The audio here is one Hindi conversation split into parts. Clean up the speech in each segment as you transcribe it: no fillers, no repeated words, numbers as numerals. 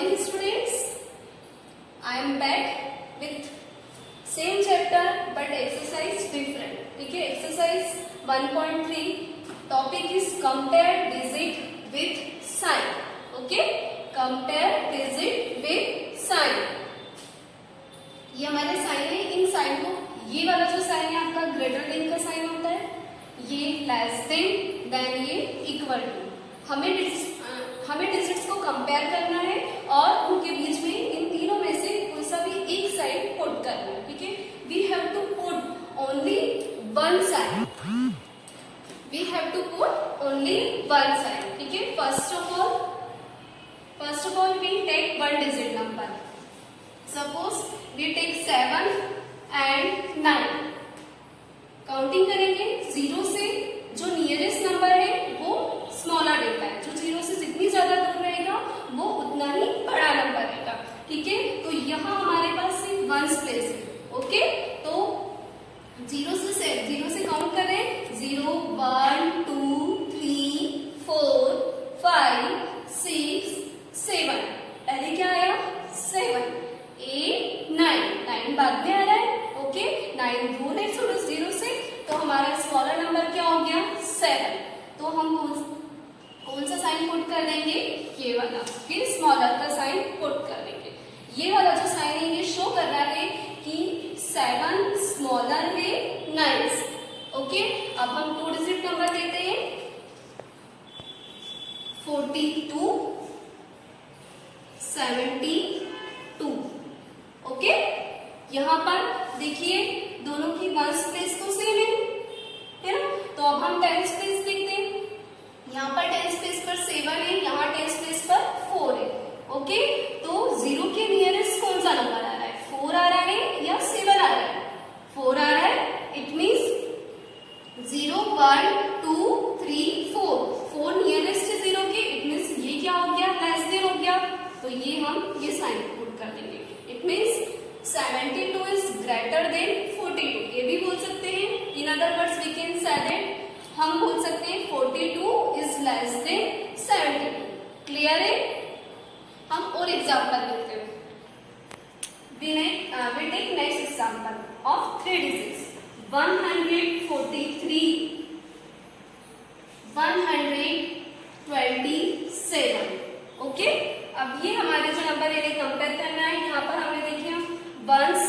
morning students. I am back with same chapter but exercise different. ठीक है, exercise 1.3 topic is compare digit with sign. Okay, compare digit with sign. ये हमारे साइन है. इन साइन को, ये वाला जो साइन है आपका ग्रेटर देन का साइन होता है, ये लेस देन, ये इक्वल टू. हमें डिजिट्स को कंपेयर करना है और उनके बीच में इन तीनों में से कोई सा भी एक साइन पुट करना है. ठीक है, we have to put only one sign. We have to put only one sign. ठीक है, first of all we take one digit number. Suppose we take 7 and 9. Counting करेंगे 0 से. जो नियरेस्ट नंबर है वो स्मॉलर रहता है. जो 0 से जितनी ज्यादा दूर रहेगा वो उतना ही बड़ा नंबर रहेगा. ठीक है, तो यहाँ हमारे पास सिर्फ वंस प्लेस है. ओके, तो 0 से काउंट करें. 0 1 2 3 4 5 6 7. पहले क्या आया? 7 8 9 बाद में आ रहा है. ओके, 9 दूर है 0 से, तो हमारा स्मॉलर नंबर क्या हो गया? 7. तो हम कौन सा साइन पुट कर देंगे? ये वाला. फिर स्मॉलर का साइन पुट कर देंगे. ये वाला जो साइन है ये शो कर रहा है कि 7 स्मॉलर है 9 से. ओके, अब हम 2 डिजिट नंबर देते हैं. 42 72. ओके, यहाँ पर देखिए दोनों की वंस प्लेस तो सेम है ना. तो अब हम टेंस प्लेस देखते हैं. यहाँ पर टेंस प्लेस पर 7 है, यहाँ टेंस प्लेस पर 4 है. ओके, तो 0 के नियरेस्ट कौन सा नंबर आ रहा है? 4 आ रहा है या 7 आ रहा है? 4 आ रहा है. It means 0 1 2 3 4. 4 नियरेस्ट है 0 के. इट मीन्स ये क्या हो गया? लेस देन हो गया. तो ये साइन पुट कर देंगे. It means 72 is greater than 42. ये भी बोल सकते हैं. In other words we can say that हम बोल सकते हैं 42 is less than 72. क्लियर है? हम और एग्जाम्पल लेते हैं. we take next example of 3 digits. 143 127. Okay, अब ये हमारे जो नंबर है कंपेयर करना है. यहाँ पर हमने देखिए वंस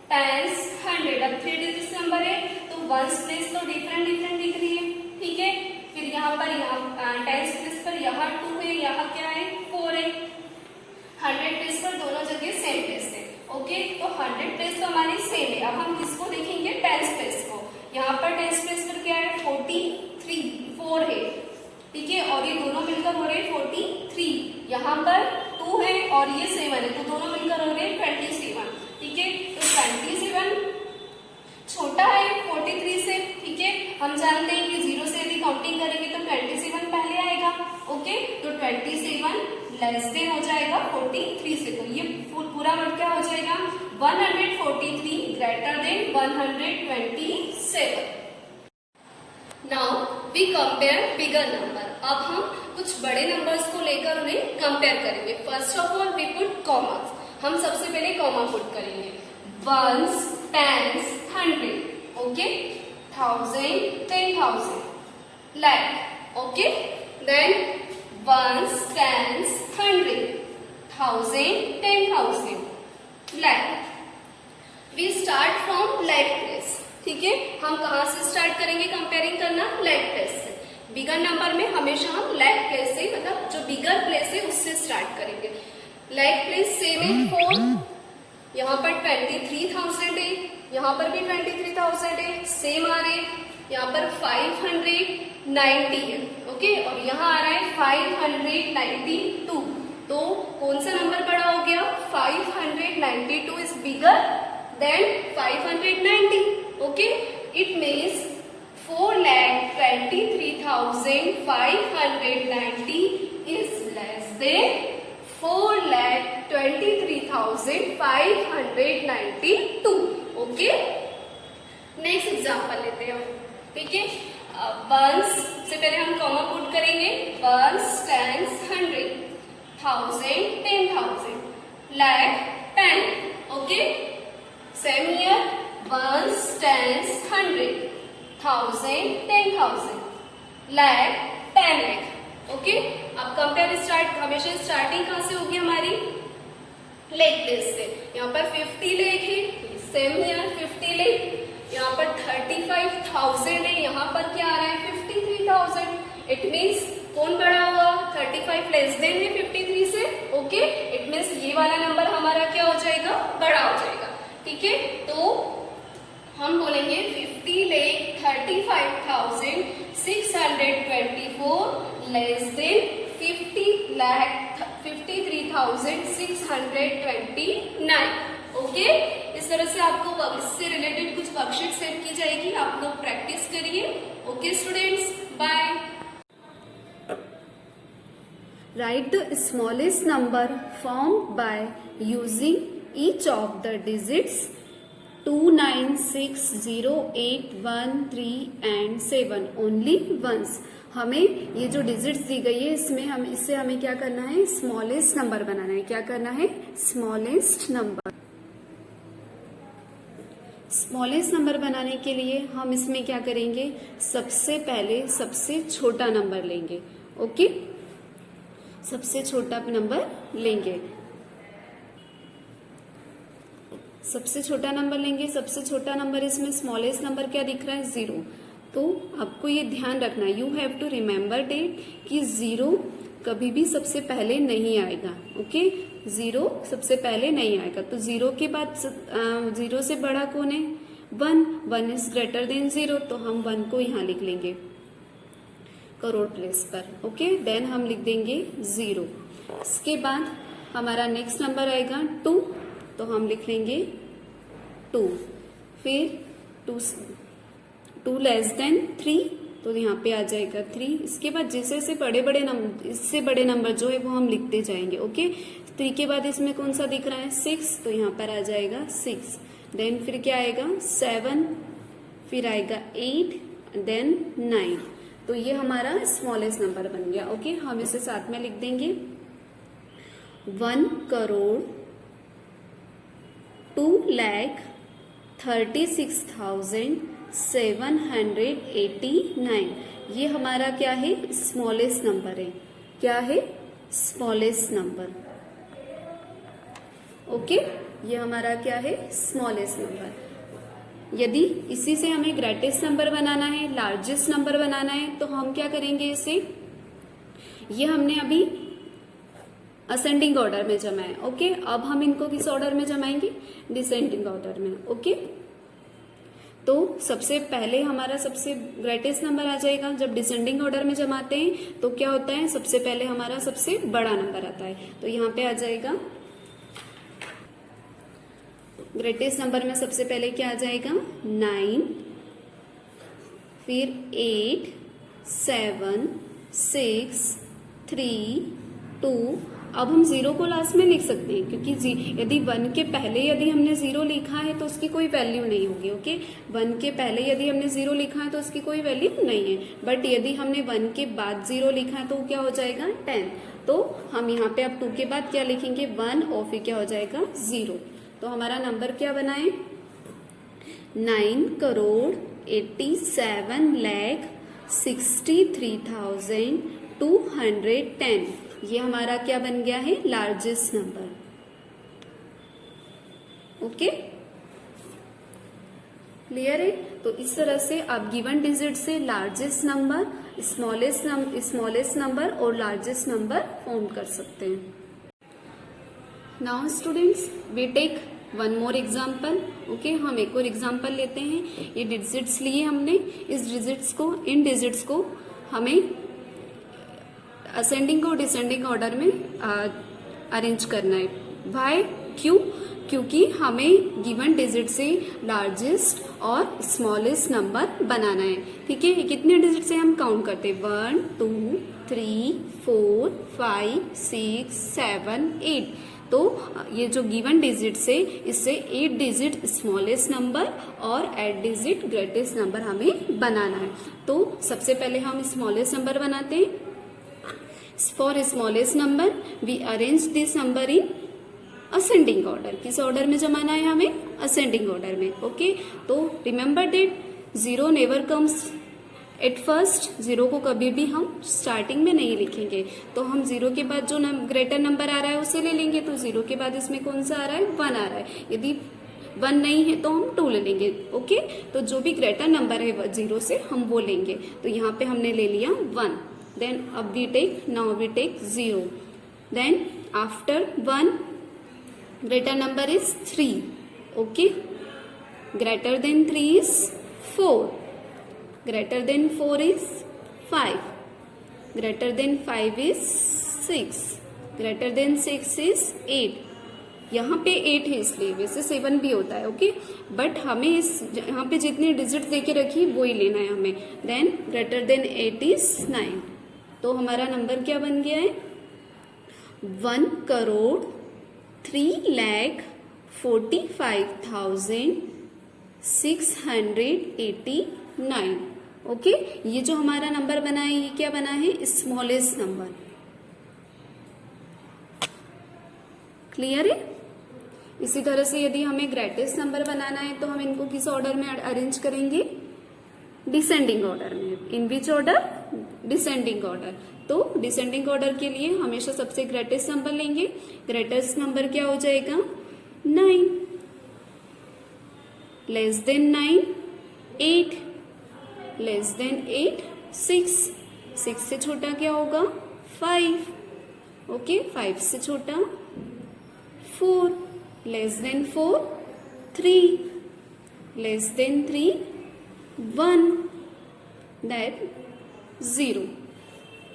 टेंस 100. अब 3 डिजिट नंबर है तो वंस प्लेस तो डिफरेंट दिख रही है. ठीक है, फिर यहाँ पर टेंस प्लेस पर यहाँ 2 है, यहाँ क्या है? 4 है. 100 प्लेस पर दोनों जगह सेम प्लेस है. ओके, तो 100 प्लेस तो हमारी सेम है. अब हम किसको देखेंगे? टेंस प्लेस को. यहाँ पर टेंस प्लेस पर क्या है? 43 4 है. ठीक है, और ये दोनों मिलकर हो रहे हैं 43. यहाँ पर 2 है और ये 7 है, तो दोनों मिलकर हो रहे हैं 27. ठीक है, तो 27 छोटा है 43 से. ठीक है, हम जानते हैं कि 0 से यदि काउंटिंग करेंगे तो 27 पहले आएगा. ओके, तो 27 लेस देन हो जाएगा 43 से. तो ये पूरा वर्ड क्या हो जाएगा? 143 greater than 127. Now we compare bigger number. अब हम कुछ बड़े नंबर्स को लेकर उन्हें कंपेयर करेंगे. First of all we put commas. हम सबसे पहले कॉमा पुट करेंगे. Ones tens 100. Okay, 1000 10,000 lakh. Okay, then ones tens 100 1000 10,000 lakh. We start from like place. ठीक है, हम कहाँ से स्टार्ट करेंगे कंपेयरिंग करना? लाइक प्लेस से. बिगर नंबर में हमेशा हम लाइक प्लेस से, मतलब जो बिगर प्लेस है उससे स्टार्ट करेंगे. लाइक प्लेस सेम है 4. यहाँ पर 23,000 है, यहाँ पर भी 23,000 है, सेम आ रहे. यहाँ पर 590 है. ओके, और यहाँ आ रहा है 592. तो कौन सा नंबर बड़ा हो गया? 592 is bigger than 590. Okay, it means 4,23,590 is less than 4,23,592. Okay, next example लेते हैं. ठीक है, वंस से पहले हम कॉमा पुट करेंगे. Ones tens 100 thousand, 10,000, lakh, 10. Okay, same here. Ones, tens, 100, 1000, 10,000, lakh, 10 lakh. Okay, अब कंपेयर स्टार्ट, हमेशा स्टार्टिंग कहां से होगी हमारी? लेक प्लेस से. यहाँ पर 50 लेक है, सेम हियर 50 लेक. यहाँ पर 35,000 है, यहाँ पर क्या आ रहा है? 53,000. इट मीन्स कौन बड़ा हुआ? 35 लेस देन है 53 से. ओके, इट मीन्स ये वाला नंबर हमारा क्या हो जाएगा? बड़ा हो जाएगा. ठीक है, तो हम बोलेंगे 50 लेख 35,624 लेस देन 53,629. ओके, इस तरह से आपको इससे रिलेटेड कुछ वर्कशीट सेट की जाएगी. आप लोग प्रैक्टिस करिए. Okay students, bye. Write the smallest number formed by using each of the digits 2, 9, 6, 0, 8, 1, 3 and 7 only once. हमें ये जो डिजिट्स दी गई है इससे हमें क्या करना है? स्मॉलेस्ट नंबर बनाना है. क्या करना है? Smallest number. स्मॉलेस्ट नंबर बनाने के लिए हम इसमें क्या करेंगे? सबसे पहले सबसे छोटा नंबर लेंगे. ओके, सबसे छोटा नंबर लेंगे. सबसे छोटा नंबर लेंगे. सबसे छोटा नंबर इसमें स्मॉलेस्ट नंबर क्या दिख रहा है? 0. तो आपको ये ध्यान रखना है, you have to remember that कि 0 कभी भी सबसे पहले नहीं आएगा. ओके, 0 सबसे पहले नहीं आएगा. तो 0 के बाद 0 से बड़ा कौन है? 1. 1 इज ग्रेटर देन 0, तो हम 1 को यहाँ लिख लेंगे करोड़ प्लेस पर. ओके, देन हम लिख देंगे 0. इसके बाद हमारा नेक्स्ट नंबर आएगा 2, तो हम लिख लेंगे 2. फिर 2 लेस देन 3, तो यहाँ पे आ जाएगा 3. इसके बाद जैसे से बड़े नंबर, इससे बड़े नंबर जो है वो हम लिखते जाएंगे. ओके, 3 के बाद इसमें कौन सा दिख रहा है? 6, तो यहाँ पर आ जाएगा 6. देन फिर क्या आएगा? 7, फिर आएगा 8, देन 9. तो ये हमारा स्मॉलेस्ट नंबर बन गया. ओके, हम इसे साथ में लिख देंगे 1,02,36,789. ये हमारा क्या है? स्मॉलेस्ट नंबर है. क्या है? Smallest number. ओके, ये हमारा क्या है? Smallest number. यदि इसी से हमें ग्रेटेस्ट नंबर बनाना है, लार्जेस्ट नंबर बनाना है, तो हम क्या करेंगे? इसे, ये हमने अभी असेंडिंग ऑर्डर में जमाया. ओके, अब हम इनको किस ऑर्डर में जमाएंगे? डिसेंडिंग ऑर्डर में. ओके, तो सबसे पहले हमारा सबसे ग्रेटेस्ट नंबर आ जाएगा. जब डिसेंडिंग ऑर्डर में जमाते हैं तो क्या होता है? सबसे पहले हमारा सबसे बड़ा नंबर आता है. तो यहाँ पे आ जाएगा ग्रेटेस्ट नंबर में सबसे पहले क्या आ जाएगा? 9, फिर 8, 7, 6, 3, 2. अब हम 0 को लास्ट में लिख सकते हैं, क्योंकि यदि 1 के पहले यदि हमने 0 लिखा है तो उसकी कोई वैल्यू नहीं होगी. ओके, 1 के पहले यदि हमने 0 लिखा है तो उसकी कोई वैल्यू नहीं है. बट यदि हमने 1 के बाद 0 लिखा है तो क्या हो जाएगा? 10. तो हम यहाँ पे अब 2 के बाद क्या लिखेंगे? 1, और फिर क्या हो जाएगा? 0. तो हमारा नंबर क्या बना है? 9,87,63,210. ये हमारा क्या बन गया है? Largest number. ओके, क्लियर है? तो इस तरह से आप गिवन डिजिट से लार्जेस्ट नंबर, स्मॉलेस्ट नंबर और लार्जेस्ट नंबर फॉर्म कर सकते हैं. Now students, we take one more example. Okay, हम एक और एग्जाम्पल लेते हैं. ये डिजिट्स लिए हमने. इन डिजिट्स को हमें असेंडिंग और डिसेंडिंग ऑर्डर में अरेंज करना है. व्हाई? क्यों? क्योंकि हमें गिवन डिजिट से लार्जेस्ट और स्मॉलेस्ट नंबर बनाना है. ठीक है, कितने डिजिट से हम काउंट करते हैं? 1, 2, 3, 4, 5, 6, 7, 8. तो ये जो गिवन डिजिट से इससे 8 डिजिट स्मॉलेस्ट नंबर और 8 डिजिट ग्रेटेस्ट नंबर हमें बनाना है. तो सबसे पहले हम स्मॉलेस्ट नंबर बनाते हैं. For smallest number we arrange this number in ascending order. किस ऑर्डर में जमाना है हमें? असेंडिंग ऑर्डर में. ओके, तो remember that zero never comes at first. Zero को कभी भी हम स्टार्टिंग में नहीं लिखेंगे. तो हम जीरो के बाद जो ग्रेटर नंबर आ रहा है उसे ले लेंगे. तो जीरो के बाद इसमें कौन सा आ रहा है? 1 आ रहा है. यदि 1 नहीं है तो हम 2 ले लेंगे. ओके, तो जो भी ग्रेटर नंबर है जीरो से हम वो लेंगे. तो यहाँ पे हमने ले लिया 1. देन अब now we take 0. Then after 1 greater number is 3. okay, greater than 3 is 4, greater than 4 is 5, greater than 5 is 6, greater than 6 is 8. यहाँ पे 8 है इसलिए, वैसे 7 भी होता है. ओके, बट हमें इस यहाँ पे जितनी डिजिट देके रखी वो ही लेना है हमें. Then greater than 8 is 9. तो हमारा नंबर क्या बन गया है? 1,3,45,689. ओके, ये जो हमारा नंबर बना है ये क्या बना है? Smallest number. क्लियर है? इसी तरह से यदि हमें ग्रेटेस्ट नंबर बनाना है तो हम इनको किस ऑर्डर में अरेंज करेंगे? डिसेंडिंग ऑर्डर में. इन विच ऑर्डर? Descending order. तो डिसेंडिंग ऑर्डर के लिए हमेशा सबसे ग्रेटेस्ट नंबर लेंगे. ग्रेटेस्ट नंबर क्या हो जाएगा? 9. Less than 9 8. Less than 8 6. 6 से छोटा क्या होगा? 5. ओके, 5 से छोटा 4. Less than 4 3. Less than 3 1. That 0.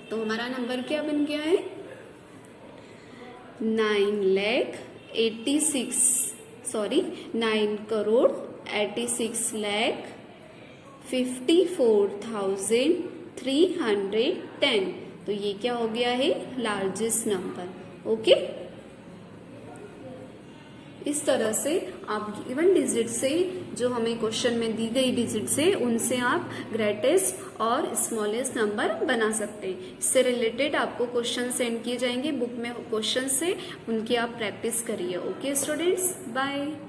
तो हमारा नंबर क्या बन गया है? 9,86,54,310. तो ये क्या हो गया है? Largest number. ओके, इस तरह से आप गिवन डिजिट से, जो हमें क्वेश्चन में दी गई डिजिट से, उनसे आप ग्रेटेस्ट और स्मॉलेस्ट नंबर बना सकते हैं. इससे रिलेटेड आपको क्वेश्चन सेंड किए जाएंगे बुक में. क्वेश्चन से उनकी आप प्रैक्टिस करिए. Okay students, bye.